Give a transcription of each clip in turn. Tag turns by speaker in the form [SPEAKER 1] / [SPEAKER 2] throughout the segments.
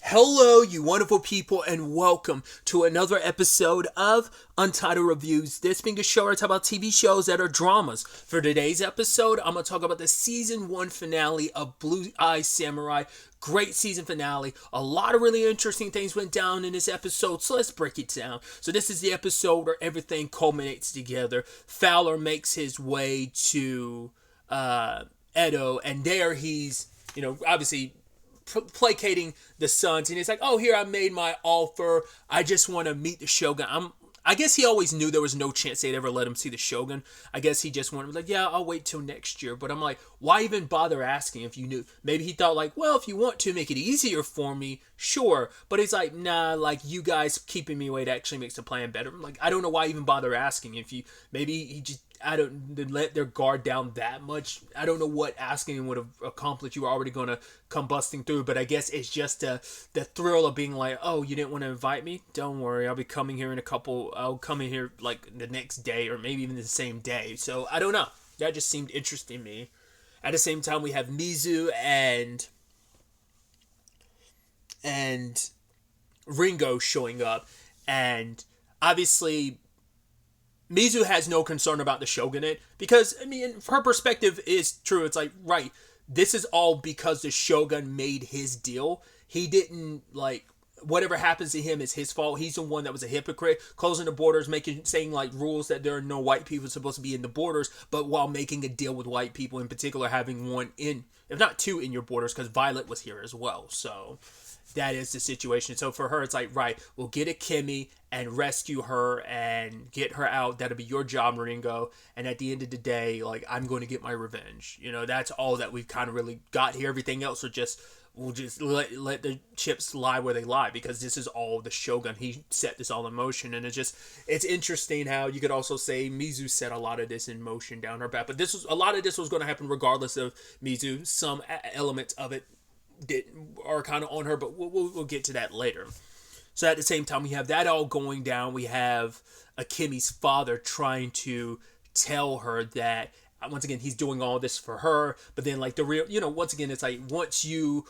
[SPEAKER 1] Hello, you wonderful people, and welcome to another episode of Untitled Reviews. This being a show where I talk about TV shows that are dramas. For today's episode, I'm going to talk about the season 1 finale of Blue Eye Samurai. Great season finale. A lot of really interesting things went down in this episode, so let's break it down. So this is the episode where everything culminates together. Fowler makes his way to Edo, and there he's, obviously placating the sons, and he's like, oh, here, I made my offer. I just want to meet the Shogun. I guess he always knew there was no chance they'd ever let him see the Shogun. I guess he just wanted, like, yeah, I'll wait till next year. But I'm like, why even bother asking if you knew? Maybe he thought, like, well, if you want to make it easier for me, sure. But he's like, nah, like, you guys keeping me away actually makes the plan better. I'm like, I don't know why even bother asking. Maybe he just, let their guard down that much. I don't know what asking him would have accomplished. You were already going to come busting through, but I guess it's just the thrill of being like, oh, you didn't want to invite me? Don't worry, I'll come in here like the next day or maybe even the same day. So I don't know. That just seemed interesting to me. At the same time, we have Mizu and Ringo showing up, and obviously Mizu has no concern about the shogunate because, her perspective is true. It's like, right, this is all because the shogun made his deal. He didn't, whatever happens to him is his fault. He's the one that was a hypocrite, closing the borders, saying rules that there are no white people supposed to be in the borders, but while making a deal with white people, in particular having one in, if not two, in your borders, because Violet was here as well. So that is the situation. So for her, it's like, right, we'll get Akemi and rescue her and get her out. That'll be your job, Ringo. And at the end of the day, I'm going to get my revenge. That's all that we've kind of really got here. Everything else we'll just let the chips lie where they lie, because this is all the Shogun. He set this all in motion, and it's interesting how you could also say Mizu set a lot of this in motion down her back. But a lot of this was going to happen regardless of Mizu. Some elements of it are kind of on her, but we'll get to that later. So at the same time, we have that all going down. We have Akemi's father trying to tell her that, once again, he's doing all this for her, but then the real, once again, it's like, once you'll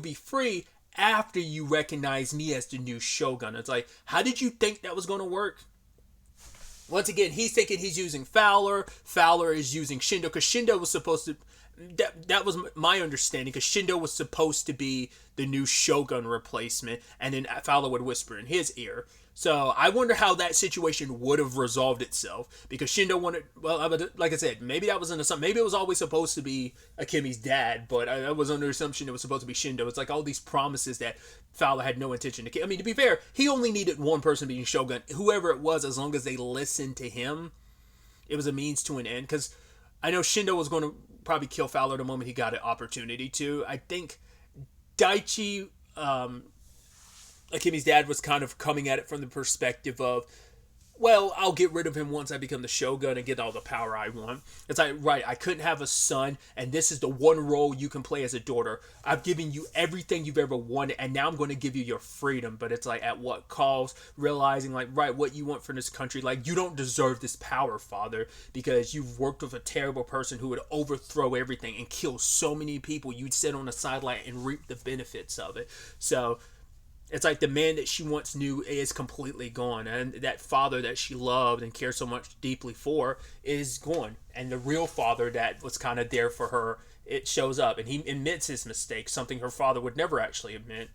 [SPEAKER 1] be free after you recognize me as the new Shogun. It's like, how did you think that was going to work? Once again, he's thinking he's using Fowler. Fowler is using Shindo, because Shindo was supposed to, that was my understanding, because Shindo was supposed to be the new Shogun replacement, and then Fowler would whisper in his ear. So I wonder how that situation would have resolved itself, because Shindo wanted, like I said, maybe that was an assumption. Maybe it was always supposed to be Akemi's dad, but I was under assumption it was supposed to be Shindo. It's like all these promises that Fowler had no intention to keep. To be fair, he only needed one person being Shogun, whoever it was, as long as they listened to him. It was a means to an end, because I know Shindo was going to probably kill Fowler the moment he got an opportunity to. I think Daichi, Akemi's dad, was kind of coming at it from the perspective of, well, I'll get rid of him once I become the Shogun and get all the power I want. It's like, right, I couldn't have a son, and this is the one role you can play as a daughter. I've given you everything you've ever wanted, and now I'm going to give you your freedom. But it's like, at what cost? Realizing, right, what you want from this country. You don't deserve this power, father, because you've worked with a terrible person who would overthrow everything and kill so many people. You'd sit on the sideline and reap the benefits of it. So it's like the man that she once knew is completely gone, and that father that she loved and cared so much deeply for is gone. And the real father that was kind of there for her, it shows up, and he admits his mistake, something her father would never actually admit.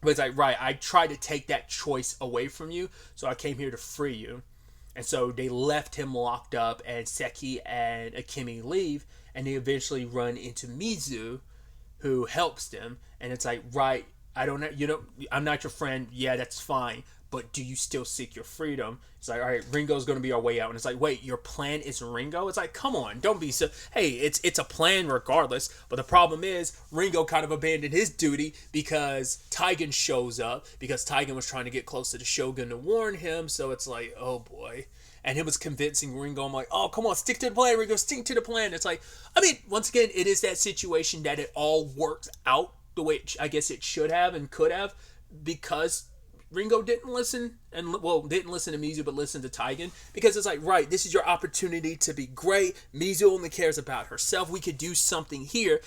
[SPEAKER 1] But it's like, right, I tried to take that choice away from you, so I came here to free you. And so they left him locked up, and Seki and Akemi leave, and they eventually run into Mizu, who helps them. And it's like, right, I'm not your friend. Yeah, that's fine. But do you still seek your freedom? It's like, all right, Ringo's going to be our way out. And it's like, wait, your plan is Ringo? It's like, come on, don't be so. Hey, it's a plan regardless. But the problem is, Ringo kind of abandoned his duty because Taigen shows up. Because Taigen was trying to get close to the Shogun to warn him. So it's like, oh boy. And him was convincing Ringo. I'm like, oh, come on, stick to the plan, Ringo, stick to the plan. It's like, once again, it is that situation that it all works out the way I guess it should have and could have, because Ringo didn't listen to Mizu, but listened to Taigen, because it's like, right, this is your opportunity to be great. Mizu only cares about herself. We could do something here.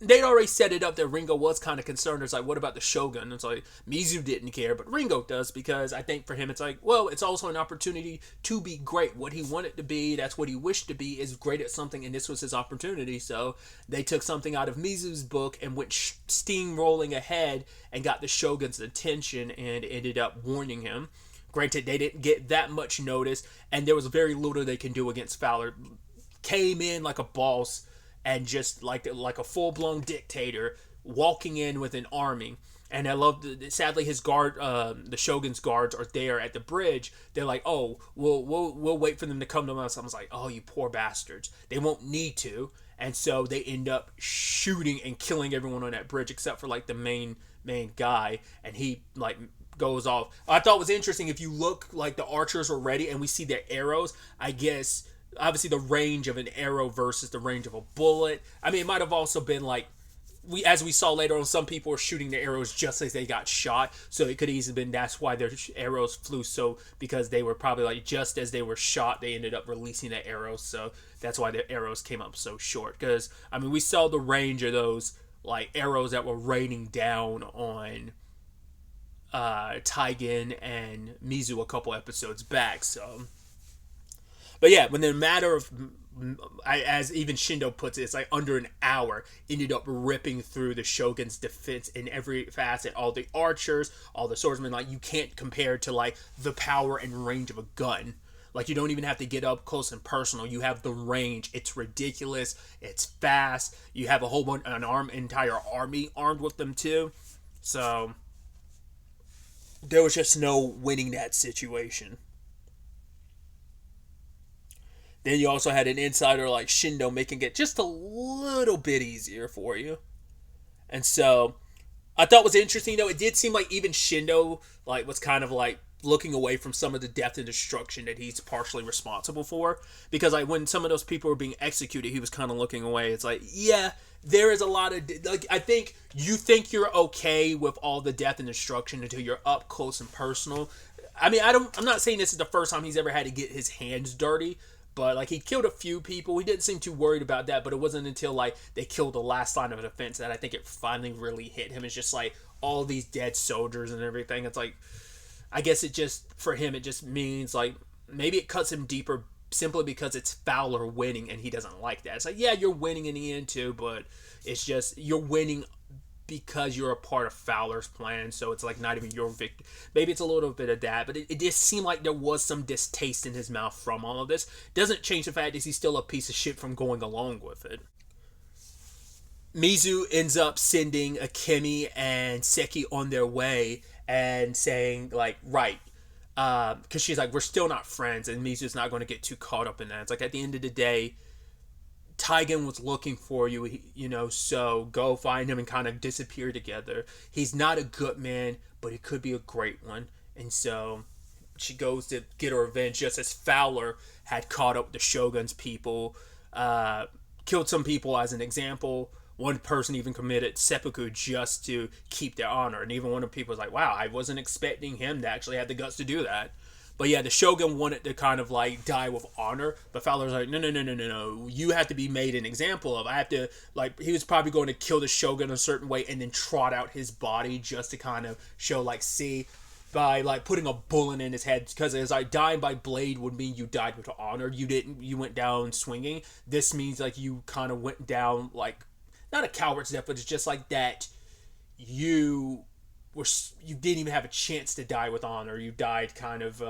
[SPEAKER 1] they'd already set it up that Ringo was kind of concerned. It's like, what about the Shogun? It's like, Mizu didn't care, but Ringo does, because I think for him, it's like, well, it's also an opportunity to be great. What he wanted to be, that's what he wished to be, is great at something, and this was his opportunity. So they took something out of Mizu's book and went steamrolling ahead and got the Shogun's attention and ended up warning him. Granted, they didn't get that much notice, and there was very little they can do against Fowler. Came in like a boss, and just like a full-blown dictator, walking in with an army. And I love, sadly, his guard, the Shogun's guards are there at the bridge. They're like, oh, we'll wait for them to come to us. I was like, oh, you poor bastards. They won't need to. And so they end up shooting and killing everyone on that bridge except for like the main guy, and he like goes off. I thought it was interesting, if you look, like the archers were ready and we see their arrows, I guess obviously the range of an arrow versus the range of a bullet. I mean, it might have also been like, as we saw later on, some people were shooting their arrows just as they got shot, so it could have easily been that's why their arrows flew, so because they were probably like just as they were shot, they ended up releasing the arrows, so that's why their arrows came up so short. Because I mean, we saw the range of those like arrows that were raining down on Taigen and Mizu a couple episodes back. So, but yeah, when the matter of, as even Shindo puts it, it's like under an hour, ended up ripping through the Shogun's defense in every facet. All the archers, all the swordsmen, like you can't compare to like the power and range of a gun. Like you don't even have to get up close and personal. You have the range. It's ridiculous. It's fast. You have a whole bunch, entire army armed with them too. So there was just no winning that situation. Then you also had an insider like Shindo making it just a little bit easier for you. And so I thought it was interesting, though. It did seem like even Shindo like was kind of like looking away from some of the death and destruction that he's partially responsible for. Because like when some of those people were being executed, he was kind of looking away. It's like, yeah, there is a lot of like, I think you think you're okay with all the death and destruction until you're up close and personal. I mean, I'm not saying this is the first time he's ever had to get his hands dirty, but like he killed a few people. He didn't seem too worried about that, but it wasn't until like they killed the last line of defense that I think it finally really hit him. It's just like all these dead soldiers and everything. It's like, I guess it just, for him, it just means like maybe it cuts him deeper simply because it's Fowler winning and he doesn't like that. It's like, yeah, you're winning in the end too, but it's just you're winning because you're a part of Fowler's plan, so it's like not even your victory. Maybe it's a little bit of that, but it just seemed like there was some distaste in his mouth from all of this. Doesn't change the fact that he's still a piece of shit from going along with it. Mizu ends up sending Akemi and Seki on their way and saying like, right, because she's like, we're still not friends, and Mizu's not going to get too caught up in that. It's like at the end of the day, Taigen was looking for you, so go find him and kind of disappear together. He's not a good man, but he could be a great one. And so she goes to get her revenge, just as Fowler had caught up with the Shogun's people, killed some people as an example. One person even committed seppuku just to keep their honor. And even one of the people was like, wow, I wasn't expecting him to actually have the guts to do that. But yeah, the Shogun wanted to kind of like die with honor, but Fowler's like, no. You have to be made an example of. I have to, like, he was probably going to kill the Shogun a certain way and then trot out his body just to kind of show, like, see, by like putting a bullet in his head, because it's like dying by blade would mean you died with honor. You went down swinging. This means like you kind of went down like, not a coward's death, but it's just like that you didn't even have a chance to die with honor. You died kind of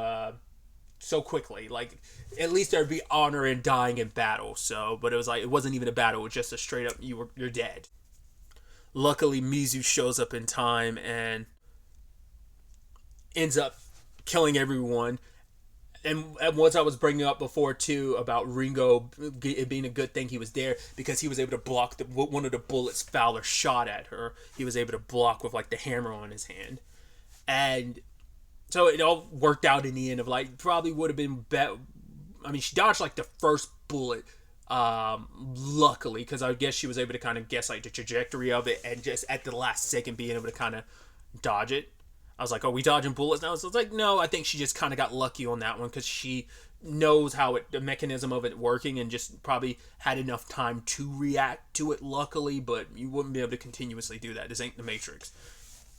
[SPEAKER 1] so quickly. Like, at least there'd be honor in dying in battle. So, but it was like, it wasn't even a battle. It was just a straight up, you're dead. Luckily, Mizu shows up in time and ends up killing everyone. And once I was bringing up before too about Ringo, it being a good thing he was there, because he was able to block one of the bullets Fowler shot at her. He was able to block with like the hammer on his hand, and so it all worked out in the end. Of like, probably would have been better. I mean, she dodged like the first bullet, luckily, because I guess she was able to kind of guess like the trajectory of it, and just at the last second being able to kind of dodge it. I was like, "Are we dodging bullets now?" So it's like, no, I think she just kind of got lucky on that one because she knows how the mechanism of it working and just probably had enough time to react to it. Luckily, but you wouldn't be able to continuously do that. This ain't the Matrix.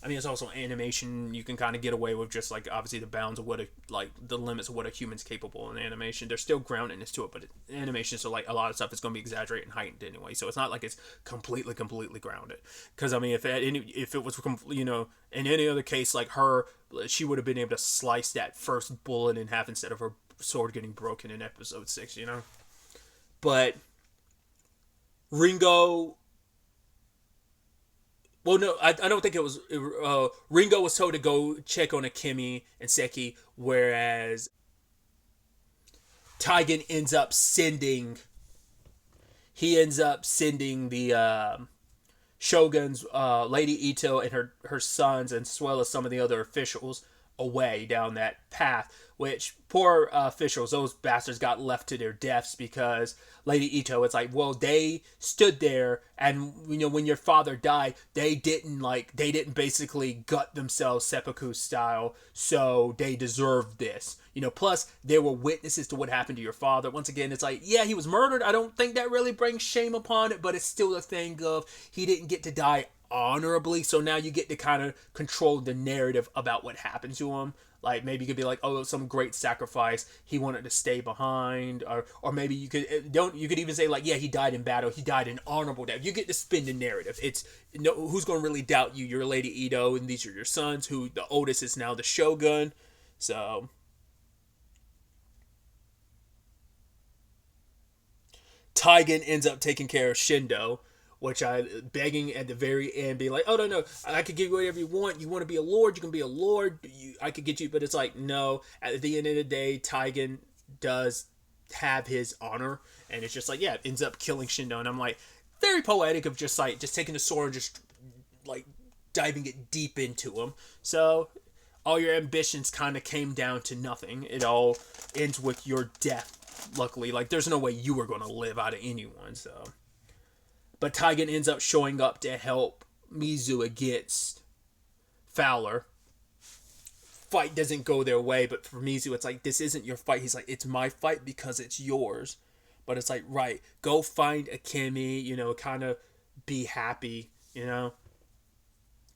[SPEAKER 1] I mean, it's also animation. You can kind of get away with just like obviously the bounds of like the limits of what a human's capable in animation. There's still groundedness to it, but animation, so like a lot of stuff is going to be exaggerated and heightened anyway. So it's not like it's completely grounded. Because I mean, if it was in any other case, like her, she would have been able to slice that first bullet in half instead of her sword getting broken in episode 6. But Ringo. Well, no, I don't think it was. Ringo was told to go check on Akemi and Seki, whereas Taigen ends up sending. He ends up sending the Shogun's Lady Ito and her sons, as well as some of the other officials, away down that path. Which poor officials, those bastards got left to their deaths because Lady Ito, it's like, well, they stood there, and when your father died, they didn't basically gut themselves seppuku style, so they deserved this. Plus there were witnesses to what happened to your father. Once again, it's like, yeah, he was murdered. I don't think that really brings shame upon it, but it's still a thing of he didn't get to die honorably, so now you get to kind of control the narrative about what happened to him. Like maybe you could be like, oh, some great sacrifice. He wanted to stay behind, or maybe you could even say like, yeah, he died in battle. He died an honorable death. You get to spin the narrative. It's who's going to really doubt you? You're Lady Ito, and these are your sons. Who the oldest is now the Shogun. So Taigen ends up taking care of Shindo, which I begging at the very end, be like, oh no, I could give you whatever you want. You want to be a lord, you can be a lord. I could get you, but it's like, no. At the end of the day, Taigen does have his honor, and it's just like, yeah, it ends up killing Shindo, and I'm like, very poetic of just taking the sword and just like diving it deep into him. So all your ambitions kind of came down to nothing. It all ends with your death. Luckily, like there's no way you were going to live out of anyone, so. But Taigen ends up showing up to help Mizu against Fowler. Fight doesn't go their way, but for Mizu, it's like, this isn't your fight. He's like, it's my fight because it's yours. But it's like, right, go find Akemi, kind of be happy,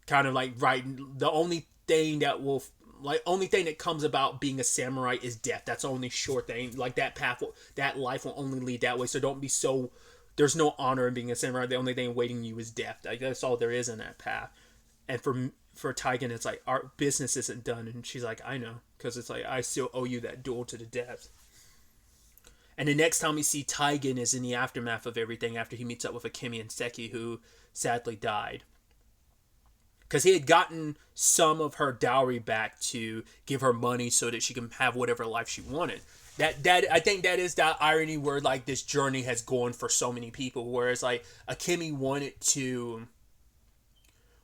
[SPEAKER 1] kind of like, right, the only thing that comes about being a samurai is death. That's the only short thing. Like that path, that life will only lead that way. So don't be so. There's no honor in being a samurai. The only thing waiting you is death. Like, that's all there is in that path. And for Taigen, it's like, our business isn't done. And she's like, I know. Because it's like, I still owe you that duel to the death. And the next time we see Taigen is in the aftermath of everything, after he meets up with Akemi and Seki, who sadly died. Because he had gotten some of her dowry back to give her money so that she can have whatever life she wanted. That I think that is that irony where like this journey has gone for so many people, whereas like Akemi wanted to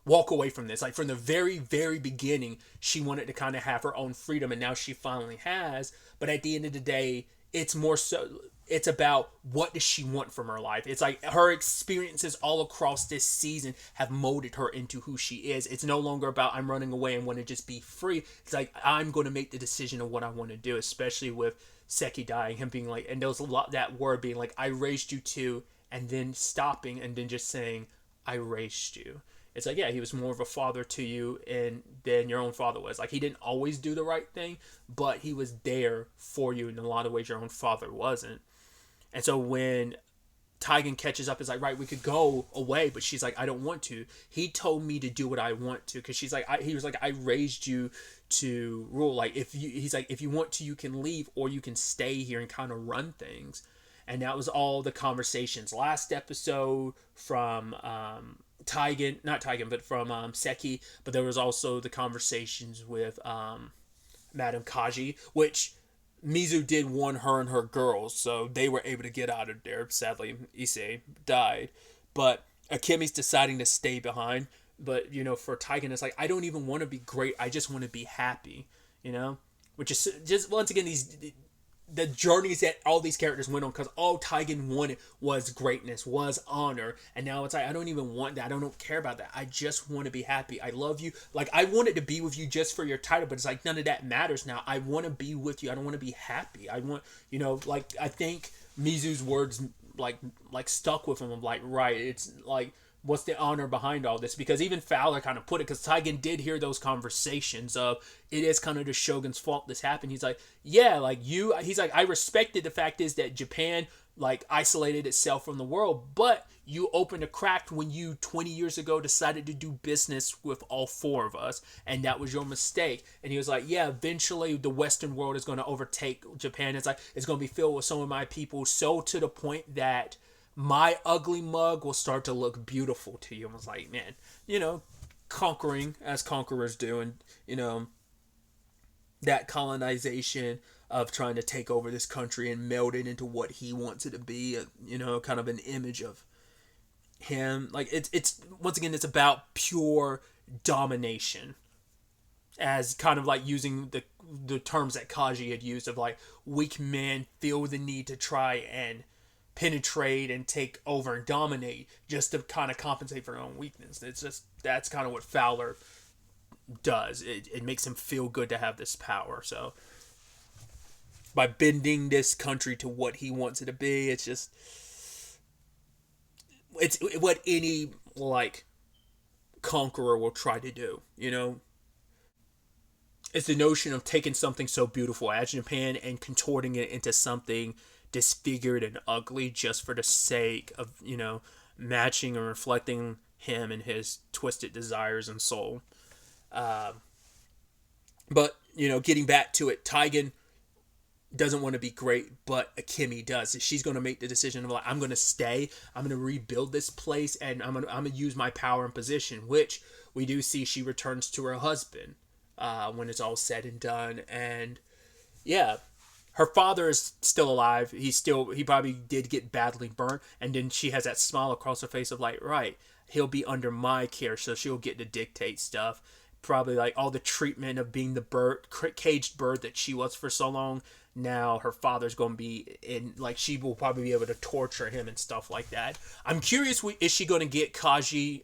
[SPEAKER 1] walk away from this. Like from the very, very beginning, she wanted to kind of have her own freedom, and now she finally has. But at the end of the day, it's more so, it's about what does she want from her life. It's like her experiences all across this season have molded her into who she is. It's no longer about I'm running away and want to just be free. It's like I'm going to make the decision of what I want to do, especially with Seki dying, him being like, and there was a lot, that word being like, I raised you too, and then stopping and then just saying, I raised you. It's like, yeah, he was more of a father to you than your own father was. Like, he didn't always do the right thing, but he was there for you in a lot of ways your own father wasn't. And so when Taigen catches up, it's like, right, we could go away, but she's like, I don't want to. He told me to do what I want to, because she's like, he was like, I raised you to rule. Like, he's like, if you want to, you can leave, or you can stay here and kind of run things. And that was all the conversations last episode from not Taigen, but from Seki. But there was also the conversations with Madame Kaji, which Mizu did warn her and her girls, so they were able to get out of there. Sadly, Issei died. But Akemi's deciding to stay behind. But, for Taigen, it's like, I don't even want to be great. I just want to be happy, Which is just, once again, the journeys that all these characters went on, because all Taigen wanted was greatness, was honor, and now it's like, I don't even want that. I don't care about that. I just want to be happy. I love you. Like, I wanted to be with you just for your title, but it's like, none of that matters now. I want to be with you. I don't want to be happy. I want, like, I think Mizu's words like stuck with him. I'm like, right, it's like, what's the honor behind all this? Because even Fowler kind of put it, because Taigen did hear those conversations of, it is kind of the Shogun's fault this happened. He's like, yeah, like he's like, I respected the fact is that Japan like isolated itself from the world, but you opened a crack when you 20 years ago decided to do business with all four of us, and that was your mistake. And he was like, yeah, eventually the Western world is going to overtake Japan. It's like, it's going to be filled with some of my people, so to the point that my ugly mug will start to look beautiful to you. I was like, man, conquering as conquerors do, and that colonization of trying to take over this country and meld it into what he wants it to be, kind of an image of him. Like, it's once again, it's about pure domination, as kind of like using the terms that Kaji had used of like, weak men feel the need to try and penetrate and take over and dominate just to kind of compensate for their own weakness. It's just, that's kind of what Fowler does. It makes him feel good to have this power. So by bending this country to what he wants it to be, it's what any like conqueror will try to do. It's the notion of taking something so beautiful as Japan and contorting it into something disfigured and ugly just for the sake of matching and reflecting him and his twisted desires and soul. But getting back to it, Taigen doesn't want to be great, but Akemi does. She's going to make the decision of like, I'm going to stay, I'm going to rebuild this place, and I'm going to use my power and position, which we do see she returns to her husband when it's all said and done. And yeah, her father is still alive. He probably did get badly burnt. And then she has that smile across her face of like, right, he'll be under my care. So she'll get to dictate stuff. Probably like all the treatment of being the caged bird that she was for so long. Now her father's going to be in, like, she will probably be able to torture him and stuff like that. I'm curious, is she going to get Kaji,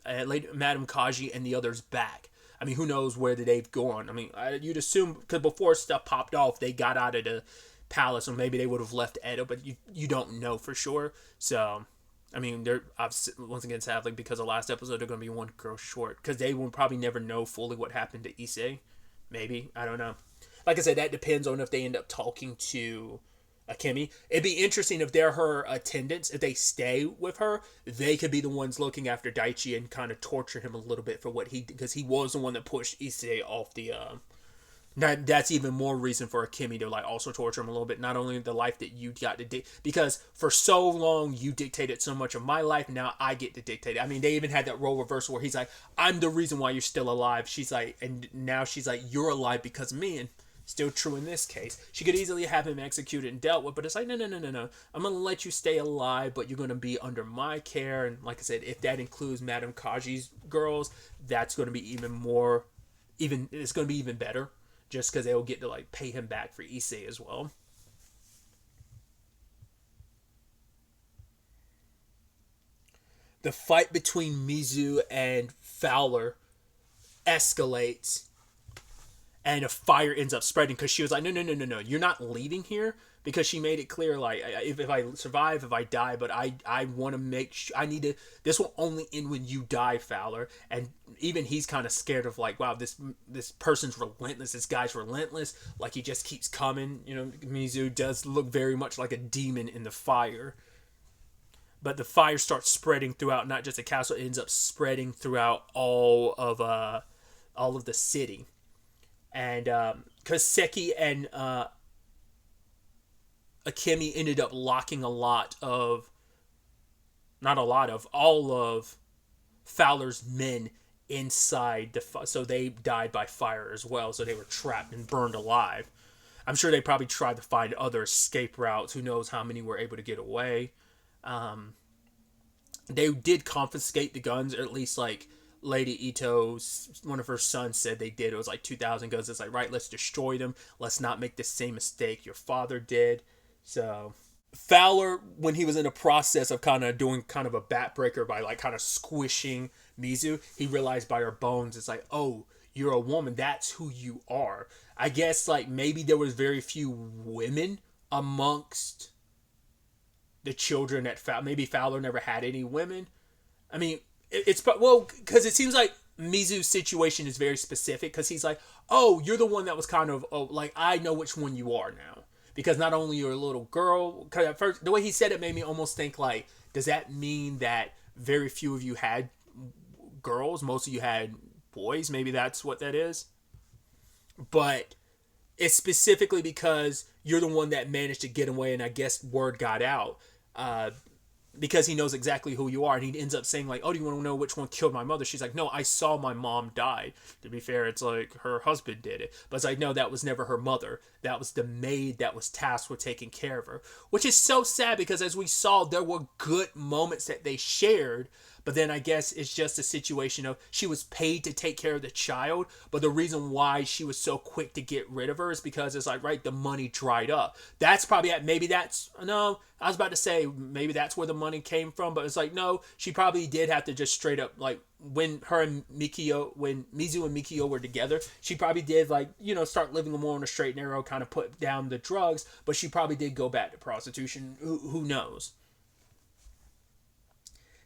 [SPEAKER 1] Madame Kaji and the others back? I mean, who knows where they've gone? I mean, you'd assume, because before stuff popped off, they got out of the palace, or maybe they would have left Edo, but you don't know for sure. So I mean, they're once again, sadly, because of last episode, they're going to be one girl short, because they will probably never know fully what happened to Issei. Maybe, I don't know. Like I said, that depends on if they end up talking to Akemi. It'd be interesting if they're her attendants, if they stay with her, they could be the ones looking after Daichi and kind of torture him a little bit for what he did, because he was the one that pushed Issei off the that's even more reason for Akemi to like also torture him a little bit. Not only the life that you got to because for so long you dictated so much of my life, now I get to dictate it. I mean, they even had that role reversal where he's like, I'm the reason why you're still alive. She's like, and now she's like, you're alive because of me. And still true in this case. She could easily have him executed and dealt with, but it's like, no. I'm going to let you stay alive, but you're going to be under my care. And like I said, if that includes Madame Kaji's girls, that's going to be it's going to be even better. Just because they'll get to like pay him back for Issei as well. The fight between Mizu and Fowler escalates, and a fire ends up spreading because she was like, no, you're not leaving here, because she made it clear, like, if I survive, if I die, but I want to make sure, this will only end when you die, Fowler. And even he's kind of scared of like, wow, this person's relentless, this guy's relentless, like he just keeps coming. Mizu does look very much like a demon in the fire. But the fire starts spreading throughout not just the castle, it ends up spreading throughout all of the city. And Kaseki and Akemi ended up locking all of Fowler's men inside so they died by fire as well. So they were trapped and burned alive. I'm sure they probably tried to find other escape routes. Who knows how many were able to get away. They did confiscate the guns, or at least like Lady Ito's, one of her sons said they did. It was like 2,000 guns. It's like, right, let's destroy them. Let's not make the same mistake your father did. So Fowler, when he was in the process of kind of doing kind of a backbreaker by like kind of squishing Mizu, he realized by her bones, it's like, oh, you're a woman. That's who you are. I guess like maybe there was very few women amongst the children that maybe Fowler never had any women. I mean, it's well because it seems like Mizu's situation is very specific because he's like, oh, you're the one that was kind of like I know which one you are now because not only you're a little girl. Because at first the way he said it made me almost think like, does that mean that very few of you had girls? Most of you had boys. Maybe that's what that is. But it's specifically because you're the one that managed to get away, and I guess word got out. Because he knows exactly who you are, and he ends up saying like, oh, do you want to know which one killed my mother? She's like, no, I saw my mom die. To be fair, it's like her husband did it, but it's like, no, that was never her mother. That was the maid that was tasked with taking care of her, which is so sad because as we saw, there were good moments that they shared. But then I guess it's just a situation of she was paid to take care of the child. But the reason why she was so quick to get rid of her is because it's like, right, the money dried up. That's probably maybe that's, no, I was about to say maybe that's where the money came from. But it's like, no, she probably did have to just straight up, like when Mizu and Mikio were together, she probably did like, start living more on a straight and narrow, kind of put down the drugs. But she probably did go back to prostitution. Who knows?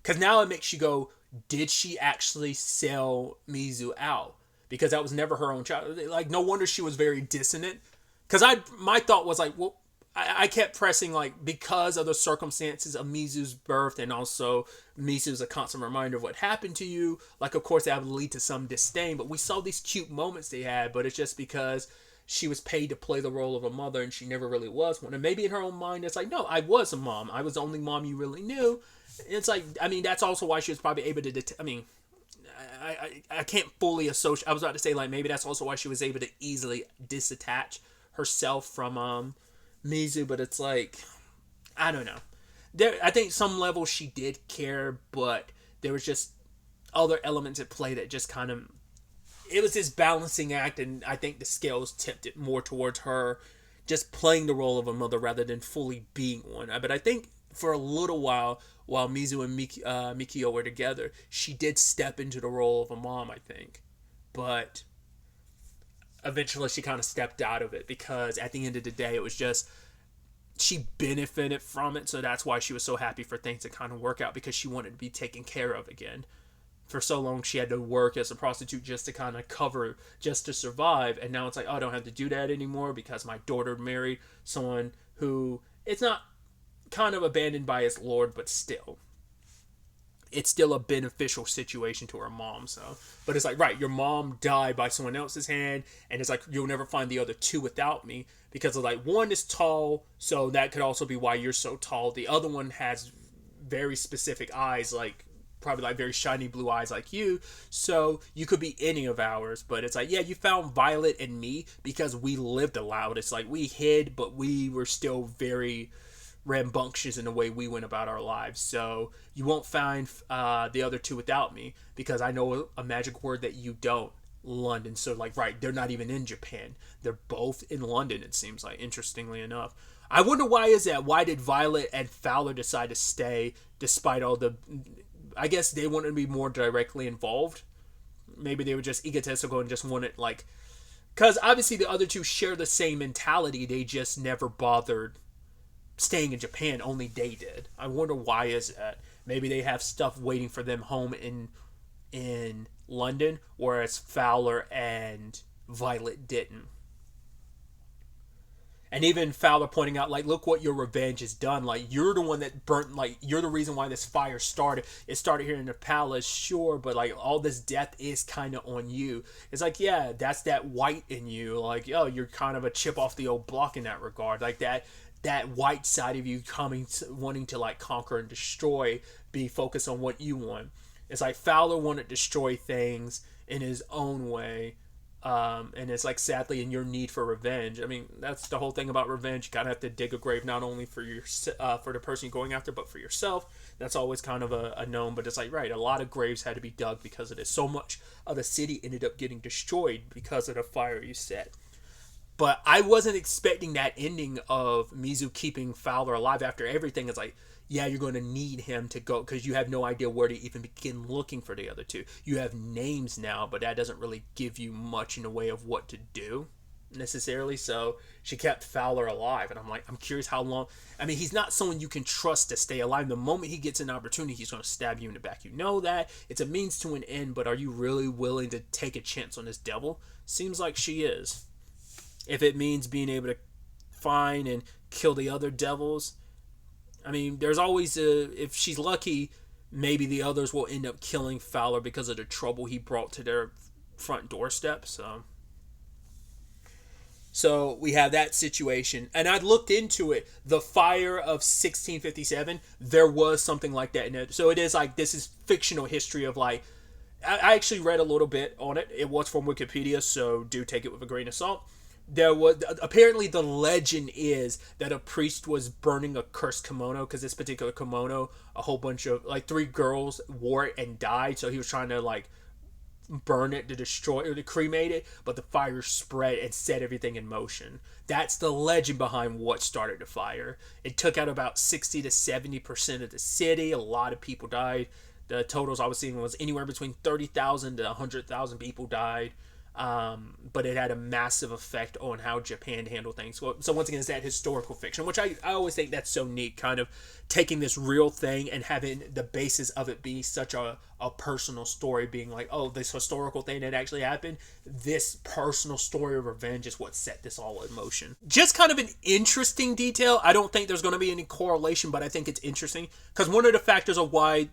[SPEAKER 1] Because now it makes you go, did she actually sell Mizu out? Because that was never her own child. Like, no wonder she was very dissonant. Because my thought was like, well, I kept pressing like, because of the circumstances of Mizu's birth and also Mizu's a constant reminder of what happened to you. Like, of course, that would lead to some disdain. But we saw these cute moments they had, but it's just because she was paid to play the role of a mother and she never really was one. And maybe in her own mind, it's like, no, I was a mom. I was the only mom you really knew. It's like, I mean, that's also why she was probably able to, I can't fully associate, I was about to say, like, maybe that's also why she was able to easily disattach herself from Mizu, but it's like, I don't know. I think some level she did care, but there was just other elements at play that just kind of, it was this balancing act, and I think the scales tipped it more towards her just playing the role of a mother rather than fully being one. But I think for a little while Mizu and Mikio were together, she did step into the role of a mom, I think. But eventually she kind of stepped out of it because at the end of the day, it was just, she benefited from it. So that's why she was so happy for things to kind of work out, because she wanted to be taken care of again. For so long, she had to work as a prostitute just to kind of cover, just to survive. And now it's like, oh, I don't have to do that anymore because my daughter married someone who, it's not kind of abandoned by his lord, but still, it's still a beneficial situation to her mom. So, but it's like, right, your mom died by someone else's hand, and it's like, you'll never find the other two without me, because of like, one is tall, so that could also be why you're so tall. The other one has very specific eyes, like probably like very shiny blue eyes like you, so you could be any of ours. But it's like, yeah, you found Violet and me because we lived aloud. It's like we hid, but we were still very rambunctious in the way we went about our lives. So you won't find the other two without me, because I know a magic word that you don't: London. So like, right, they're not even in Japan, they're both in London, it seems like, interestingly enough. I wonder why is that. Why did Violet and Fowler decide to stay despite all the, I guess they wanted to be more directly involved. Maybe they were just egotistical and just wanted, like, because obviously the other two share the same mentality, they just never bothered staying in Japan. Only they did. I wonder why is that. Maybe they have stuff waiting for them home in London, whereas Fowler and Violet didn't. And even Fowler pointing out, like, look what your revenge has done. Like, you're the one that burnt, like, you're the reason why this fire started. It started here in the palace, sure, but, like, all this death is kind of on you. It's like, yeah, that's that white in you. Like, oh, you're kind of a chip off the old block in that regard. Like, that white side of you wanting to, like, conquer and destroy, be focused on what you want. It's like Fowler wanted to destroy things in his own way. And it's like, sadly, in your need for revenge. I mean, that's the whole thing about revenge. You kind of have to dig a grave not only for for the person you're going after, but for yourself. That's always kind of a known. But it's like, right, a lot of graves had to be dug because of this. So much of the city ended up getting destroyed because of the fire you set. But I wasn't expecting that ending of Mizu keeping Fowler alive after everything. It's like, yeah, you're going to need him to go because you have no idea where to even begin looking for the other two. You have names now, but that doesn't really give you much in the way of what to do necessarily. So she kept Fowler alive, and I'm like, I'm curious how long. I mean, he's not someone you can trust to stay alive. The moment he gets an opportunity, he's going to stab you in the back. You know that. It's a means to an end, but are you really willing to take a chance on this devil? Seems like she is. If it means being able to find and kill the other devils, I mean, there's always if she's lucky, maybe the others will end up killing Fowler because of the trouble he brought to their front doorstep. So we have that situation. And I looked into it. The fire of 1657, there was something like that in it. So it is like, this is fictional history of like, I actually read a little bit on it. It was from Wikipedia, so do take it with a grain of salt. There was apparently the legend is that a priest was burning a cursed kimono because this particular kimono, a whole bunch of like 3 girls wore it and died. So he was trying to like burn it to destroy or to cremate it, but the fire spread and set everything in motion. That's the legend behind what started the fire. It took out about 60 to 70% of the city. A lot of people died. The totals I was seeing was anywhere between 30,000 to 100,000 people died. But it had a massive effect on how Japan handled things. So once again, it's that historical fiction, which I always think that's so neat, kind of taking this real thing and having the basis of it be such a personal story, being like, oh, this historical thing that actually happened, this personal story of revenge is what set this all in motion. Just kind of an interesting detail. I don't think there's going to be any correlation, but I think it's interesting because one of the factors of why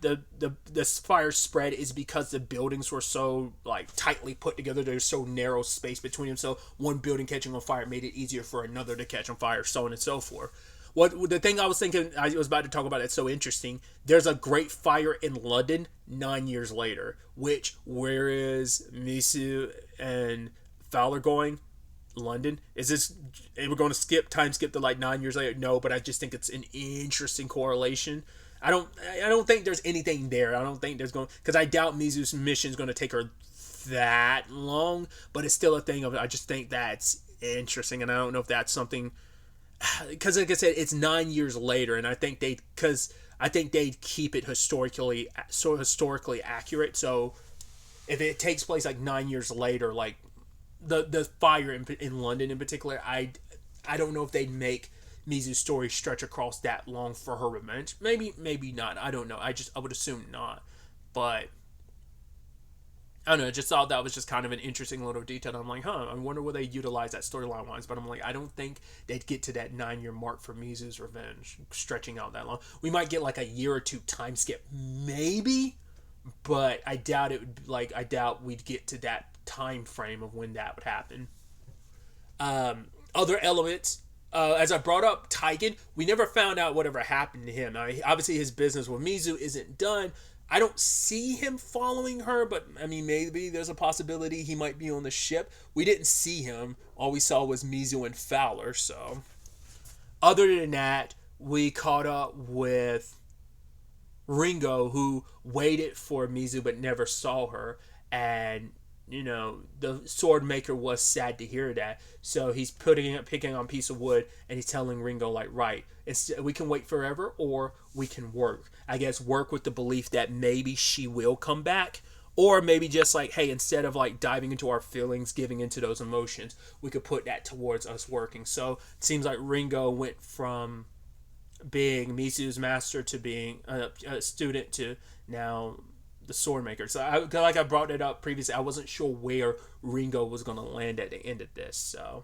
[SPEAKER 1] this fire spread is because the buildings were so like tightly put together. There's so narrow space between them, so one building catching on fire made it easier for another to catch on fire, so on and so forth. What the thing I was thinking, I was about to talk about, it's so interesting. There's a great fire in London 9 years later, which, where is Mizu and Fowler going? London? Is this, we're going to time skip to like 9 years later? No, but I just think it's an interesting correlation. I don't think there's anything there. I don't think there's going, because I doubt Mizu's mission is going to take her that long, but it's still a thing of, I just think that's interesting, and I don't know if that's something, because like I said, it's 9 years later, and I think they'd keep it historically accurate. So if it takes place like 9 years later, like the fire in London in particular, I don't know if they'd make Mizu's story stretch across that long for her revenge. Maybe not. I don't know. I would assume not. But I don't know, I just thought that was just kind of an interesting little detail. I'm like, I wonder where they utilize that storyline-wise. But I'm like, I don't think they'd get to that 9-year mark for Mizu's revenge, stretching out that long. We might get like a year or two time skip, maybe, but I doubt it would. Like, I doubt we'd get to that time frame of when that would happen. Other elements, as I brought up, Taigen, we never found out whatever happened to him. Now, obviously, his business with Mizu isn't done. I don't see him following her, but I mean, maybe there's a possibility he might be on the ship. We didn't see him. All we saw was Mizu and Fowler. So, other than that, we caught up with Ringo, who waited for Mizu but never saw her. And, you know, the sword maker was sad to hear that. So he's picking on a piece of wood, and he's telling Ringo, like, right, we can wait forever, or we can work. I guess work with the belief that maybe she will come back, or maybe just like, hey, instead of like diving into our feelings, giving into those emotions, we could put that towards us working. So it seems like Ringo went from being Mizu's master to being a student to now the sword maker. So like I brought it up previously, I wasn't sure where Ringo was going to land at the end of this. So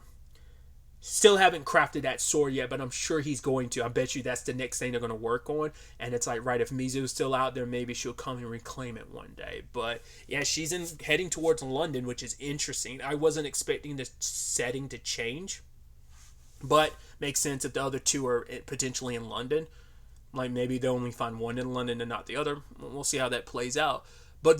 [SPEAKER 1] still haven't crafted that sword yet, but I'm sure he's going to. I bet you that's the next thing they're going to work on. And it's like, right, if Mizu's still out there, maybe she'll come and reclaim it one day. But yeah, she's heading towards London, which is interesting. I wasn't expecting the setting to change, but makes sense if the other two are potentially in London. Like, maybe they'll only find one in London and not the other. We'll see how that plays out. But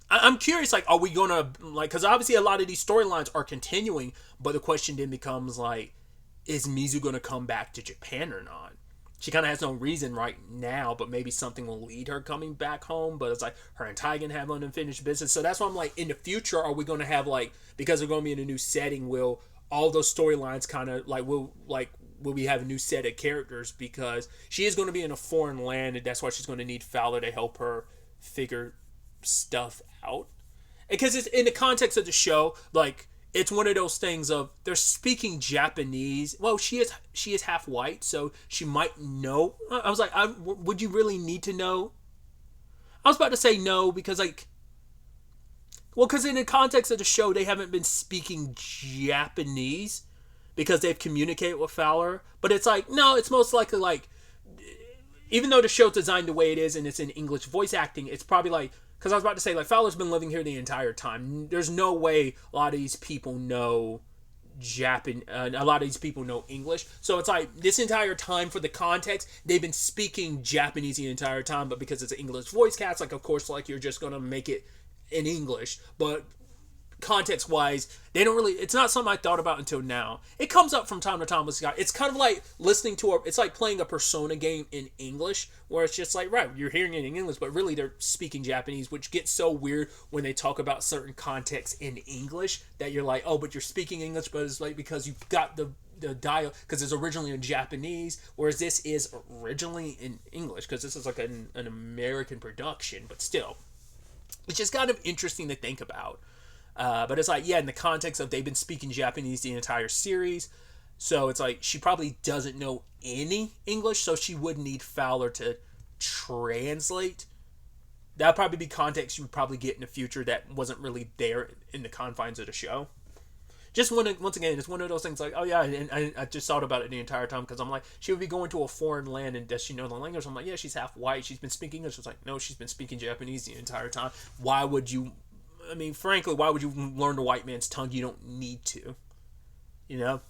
[SPEAKER 1] I'm curious, like, are we going to, like, because obviously a lot of these storylines are continuing, but the question then becomes, like, is Mizu going to come back to Japan or not? She kind of has no reason right now, but maybe something will lead her coming back home. But it's like her and Taigen have unfinished business. So that's why I'm like, in the future, are we going to have, like, because we're going to be in a new setting, will all those storylines kind of will we have a new set of characters, because she is going to be in a foreign land, and that's why she's going to need Fowler to help her figure stuff out. Because it's in the context of the show, like it's one of those things of they're speaking Japanese. Well, she is half white, so she might know. I was like, would you really need to know? I was about to say no, because like, well, because in the context of the show, they haven't been speaking Japanese because they've communicated with Fowler. But it's like, no, it's most likely like, even though the show's designed the way it is and it's in English voice acting, it's probably like, because I was about to say, like, Fowler's been living here the entire time. There's no way a lot of these people know a lot of these people know English. So it's like, this entire time, for the context, they've been speaking Japanese the entire time, but because it's an English voice cast, like, of course, like, you're just going to make it in English. But context wise, they don't really, it's not something I thought about until now. It comes up from time to time with Scott. It's kind of like listening to it's like playing a Persona game in English, where it's just like, right, you're hearing it in English, but really they're speaking Japanese, which gets so weird when they talk about certain contexts in English that you're like, oh, but you're speaking English, but it's like because you've got the dial, because it's originally in Japanese, whereas this is originally in English, because this is like an American production, but still, it's just kind of interesting to think about. But it's like, yeah, in the context of they've been speaking Japanese the entire series, so it's like she probably doesn't know any English, so she would need Fowler to translate. That'd probably be context you would probably get in the future that wasn't really there in the confines of the show. Just once again, it's one of those things like, oh yeah, and I just thought about it the entire time, because I'm like, she would be going to a foreign land, and does she know the language? I'm like, yeah, she's half white, she's been speaking English. It's like, no, she's been speaking Japanese the entire time. Why would you? I mean, frankly, why would you learn the white man's tongue? You don't need to, you know,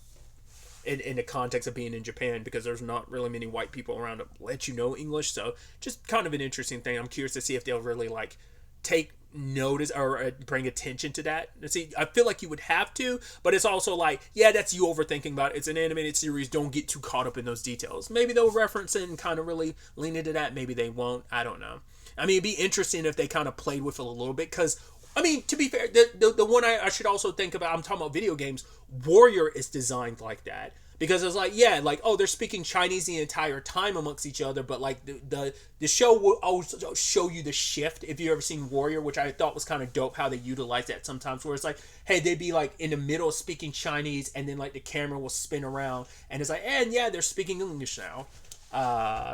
[SPEAKER 1] in the context of being in Japan, because there's not really many white people around to let you know English. So just kind of an interesting thing. I'm curious to see if they'll really like take notice or bring attention to that. See, I feel like you would have to, but it's also like, yeah, that's you overthinking about it. It's an animated series. Don't get too caught up in those details. Maybe they'll reference it and kind of really lean into that. Maybe they won't. I don't know. I mean, it'd be interesting if they kind of played with it a little bit, because I mean, to be fair, the one I should also think about, I'm talking about video games, Warrior is designed like that. Because it's like, yeah, like, oh, they're speaking Chinese the entire time amongst each other, but like the show will also show you the shift. If you've ever seen Warrior, which I thought was kind of dope how they utilize that sometimes, where it's like, hey, they'd be like in the middle of speaking Chinese, and then like the camera will spin around, and it's like, and yeah, they're speaking English now.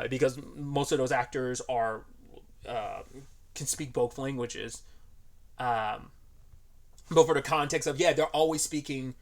[SPEAKER 1] Because most of those actors are can speak both languages. But for the context of, yeah, they're always speaking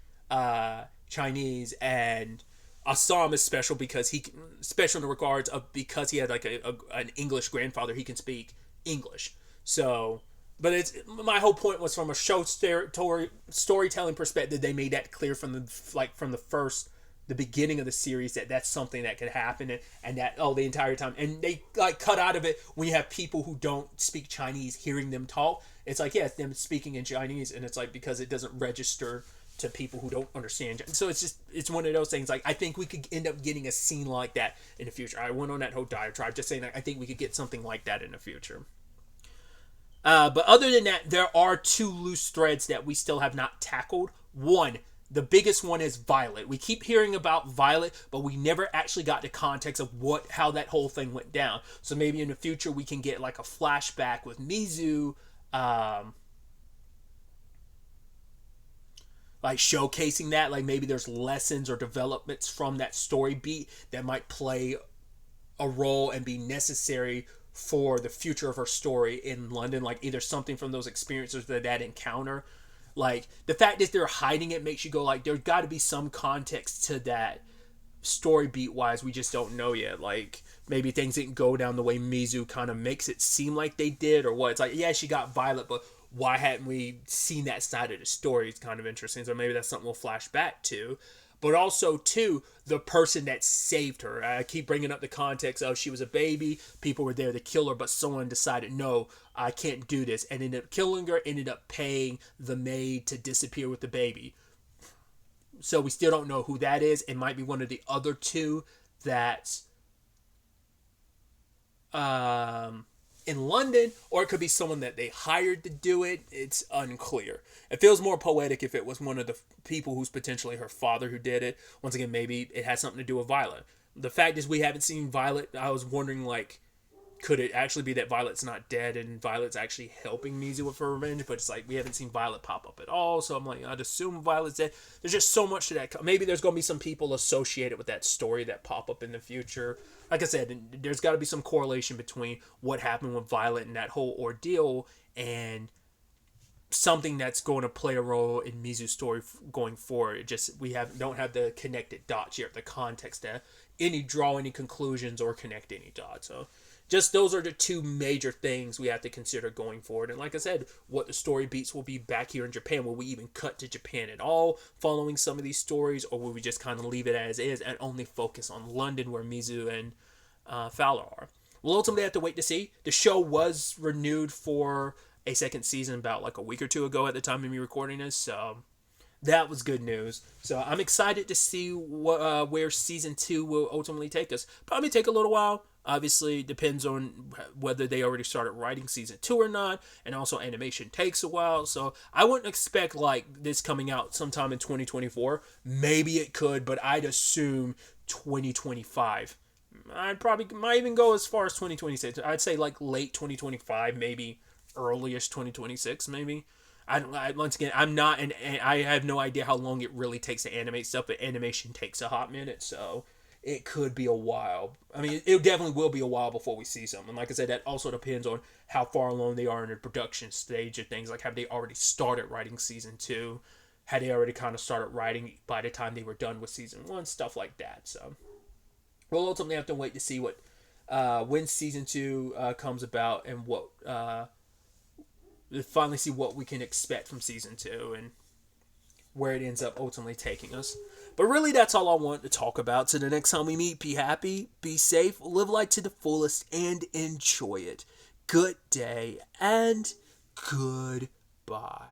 [SPEAKER 1] Chinese, and Assam is special because special in the regards of, because he had like an English grandfather, he can speak English. So, but it's, my whole point was from a show storytelling perspective, they made that clear from the beginning of the series that that's something that could happen, and that, oh, the entire time, and they like cut out of it when you have people who don't speak Chinese hearing them talk. It's like, yeah, it's them speaking in Chinese, and it's like, because it doesn't register to people who don't understand. So it's one of those things, like, I think we could end up getting a scene like that in the future. I went on that whole diatribe just saying that I think we could get something like that in the future. But other than that, there are two loose threads that we still have not tackled. One, the biggest one, is Violet. We keep hearing about Violet, but we never actually got the context of how that whole thing went down. So maybe in the future we can get like a flashback with Mizu, like showcasing that, like maybe there's lessons or developments from that story beat that might play a role and be necessary for the future of her story in London, like either something from those experiences or that encounter. Like, the fact that they're hiding it makes you go like, there's got to be some context to that story beat wise, we just don't know yet. Like, maybe things didn't go down the way Mizu kind of makes it seem like they did, or what. It's like, yeah, she got Violet, but why hadn't we seen that side of the story? It's kind of interesting. So maybe that's something we'll flash back to. But also, too, the person that saved her. I keep bringing up the context of, she was a baby, people were there to kill her, but someone decided, no, I can't do this, and ended up killing her, ended up paying the maid to disappear with the baby. So we still don't know who that is. It might be one of the other two that in London, or it could be someone that they hired to do it. It's unclear. It feels more poetic if it was one of the people who's potentially her father who did it. Once again, maybe it has something to do with Violet. The fact is we haven't seen Violet. I was wondering, like, could it actually be that Violet's not dead and Violet's actually helping Mizu with her revenge? But it's like we haven't seen Violet pop up at all, so I'm like, I'd assume Violet's dead. There's just so much to that. Maybe there's going to be some people associated with that story that pop up in the future. Like I said, there's got to be some correlation between what happened with Violet and that whole ordeal and something that's going to play a role in Mizu's story going forward. It just don't have the connected dots yet, the context to draw any conclusions or connect any dots. So just those are the two major things we have to consider going forward. And like I said, what the story beats will be back here in Japan. Will we even cut to Japan at all following some of these stories, or will we just kind of leave it as is and only focus on London where Mizu and Fowler are? We'll ultimately have to wait to see. The show was renewed for a second season about like a week or two ago at the time of me recording this, so that was good news. So I'm excited to see where season 2 will ultimately take us. Probably take a little while. Obviously, it depends on whether they already started writing season 2 or not, and also animation takes a while. So I wouldn't expect like this coming out sometime in 2024. Maybe it could, but I'd assume 2025. I'd probably might even go as far as 2026. I'd say like late 2025, maybe earliest 2026, maybe. Once again, I'm not, and I have no idea how long it really takes to animate stuff, but animation takes a hot minute, so it could be a while. I mean, it definitely will be a while before we see something. Like I said, that also depends on how far along they are in the production stage of things. Like, have they already started writing season 2? Had they already kind of started writing by the time they were done with season 1? Stuff like that. So we'll ultimately have to wait to see what when season 2 comes about and what finally see what we can expect from season 2 and where it ends up ultimately taking us. But really, that's all I want to talk about. So the next time we meet, be happy, be safe, live life to the fullest, and enjoy it. Good day, and goodbye.